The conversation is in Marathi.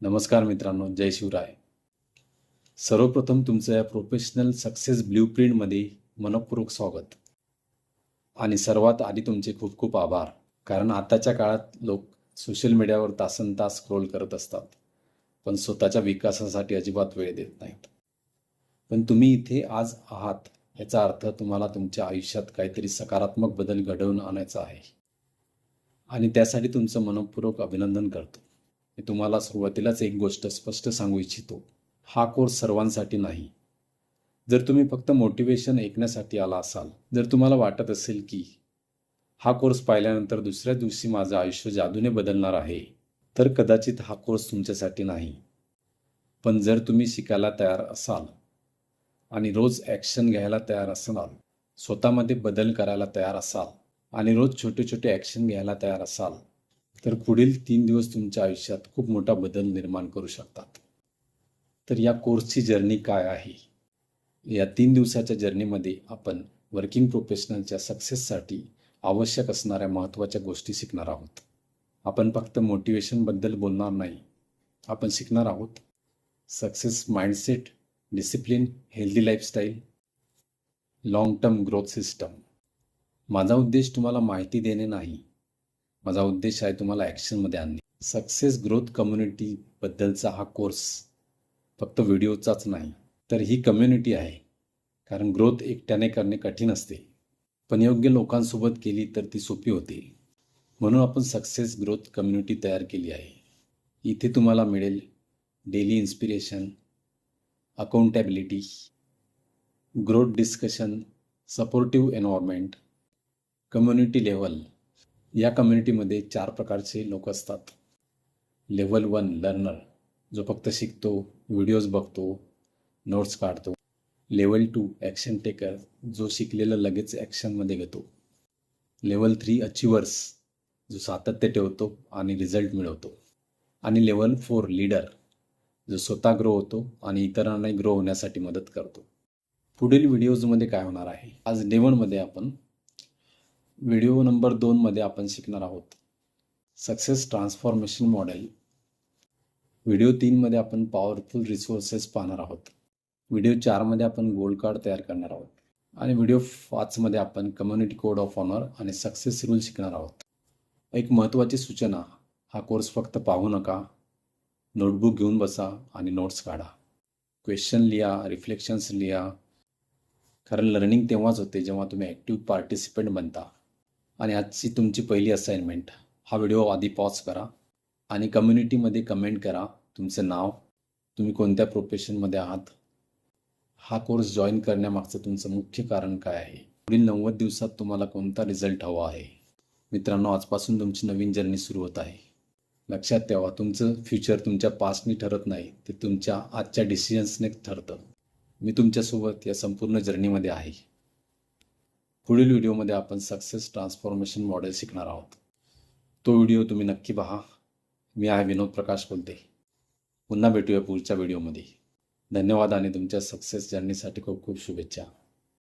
नमस्कार मित्रांनो, जय शिवराय. सर्वप्रथम तुमचं या प्रोफेशनल सक्सेस ब्ल्यूप्रिंटमध्ये मनःपूर्वक स्वागत. आणि सर्वात आधी तुमचे खूप खूप आभार. कारण आताच्या काळात लोक सोशल मीडियावर तासनतास स्क्रोल करत असतात, पण स्वतःच्या विकासासाठी अजिबात वेळ देत नाहीत. पण तुम्ही इथे आज आहात याचा अर्थ तुम्हाला तुमच्या आयुष्यात काहीतरी सकारात्मक बदल घडवून आणायचा आहे. आणि त्यासाठी तुमचं मनःपूर्वक अभिनंदन करतो. मी तुम्हाला सुरुवातीलाच एक गोष्ट स्पष्ट सांगू इच्छितो. हा कोर्स सर्वांसाठी नाही. जर तुम्ही फक्त मोटिवेशन ऐकण्यासाठी आला असाल, जर तुम्हाला वाटत असेल की हा कोर्स पाहिल्यानंतर दुसऱ्या दिवशी माझं आयुष्य जादूने बदलणार आहे, तर कदाचित हा कोर्स तुमच्यासाठी नाही. पण जर तुम्ही शिकायला तयार असाल आणि रोज ॲक्शन घ्यायला तयार असाल, स्वतःमध्ये बदल करायला तयार असाल आणि रोज छोटे छोटे ॲक्शन घ्यायला तयार असाल, तर पुढील 3 दिवस तुमच्या आयुष्यात खूप मोठा बदल निर्माण करू शकतात. तर या कोर्सची जर्नी काय आहे? या 3 दिवसाच्या जर्नीमध्ये आपण वर्किंग प्रोफेशनलच्या सक्सेससाठी आवश्यक असणाऱ्या महत्त्वाच्या गोष्टी शिकणार आहोत. आपण फक्त मोटिवेशनबद्दल बोलणार नाही. आपण शिकणार आहोत success mindset, discipline, healthy lifestyle, long term growth system. माझा उद्देश तुम्हाला माहिती देणे नाही. माझा उद्देश आहे तुम्हाला ॲक्शनमध्ये आणणे. सक्सेस ग्रोथ कम्युनिटीबद्दलचा हा कोर्स फक्त व्हिडिओचाच नाही, तर ही कम्युनिटी आहे. कारण ग्रोथ एकट्याने करणे कठीण असते, पण योग्य लोकांसोबत केली तर ती सोपी होते. म्हणून आपण सक्सेस ग्रोथ कम्युनिटी तयार केली आहे. इथे तुम्हाला मिळेल daily inspiration, accountability, growth discussion, supportive environment, community level. या कम्युनिटीमध्ये 4 प्रकारचे लोक असतात. लेव्हल 1 लर्नर, जो फक्त शिकतो, व्हिडिओज बघतो, नोट्स काढतो. लेव्हल 2 ॲक्शन टेकर, जो शिकलेलं लगेच ॲक्शनमध्ये घेतो. लेव्हल 3 अचिव्हर्स, जो सातत्य ठेवतो आणि रिझल्ट मिळवतो. आणि लेव्हल 4 लीडर, जो स्वतः ग्रो होतो आणि इतरांनाही ग्रो होण्यासाठी मदत करतो. पुढील व्हिडिओजमध्ये काय होणार आहे? आज डे 1मध्ये आपण व्हिडिओ नंबर 2मध्ये आपण शिकणार आहोत सक्सेस ट्रान्सफॉर्मेशन मॉडेल. व्हिडिओ 3मध्ये आपण पॉवरफुल रिसोर्सेस पाहणार आहोत. व्हिडिओ 4मध्ये आपण गोल्ड कार्ड तयार करणार आहोत. आणि व्हिडिओ 5मध्ये आपण कम्युनिटी कोड ऑफ ऑनर आणि सक्सेस रूल शिकणार आहोत. एक महत्त्वाची सूचना, हा कोर्स फक्त पाहू नका. नोटबुक घेऊन बसा आणि नोट्स काढा. क्वेश्चन लिहा, रिफ्लेक्शन्स लिहा. कारण लर्निंग तेव्हाच होते जेव्हा तुम्ही ॲक्टिव्ह पार्टिसिपंट बनता. आणि आजची तुमची पहिली असाइनमेंट, हा व्हिडिओ आधी पॉज करा आणि कम्युनिटीमध्ये कमेंट करा तुमचं नाव, तुम्ही कोणत्या प्रोफेशनमध्ये आहात, हा कोर्स जॉईन करण्यामागचं तुमचं मुख्य कारण काय आहे, पुढील 90 दिवसात तुम्हाला कोणता रिझल्ट हवा आहे. मित्रांनो, आजपासून तुमची नवीन जर्नी सुरू होत आहे. लक्षात ठेवा, तुमचं फ्युचर तुमच्या पास्टनी ठरत नाही, ते तुमच्या आजच्या डिसिजन्सने ठरतं. मी तुमच्यासोबत या संपूर्ण जर्नीमध्ये आहे. पुढील व्हिडिओमध्ये आपण सक्सेस ट्रान्सफॉर्मेशन मॉडेल शिकणार आहोत. तो व्हिडिओ तुम्ही नक्की पहा. मी आहे विनोद प्रकाश बोलते. पुन्हा भेटूया पुढच्या व्हिडिओमध्ये. धन्यवाद आणि तुमच्या सक्सेस जर्नीसाठी खूप खूप शुभेच्छा.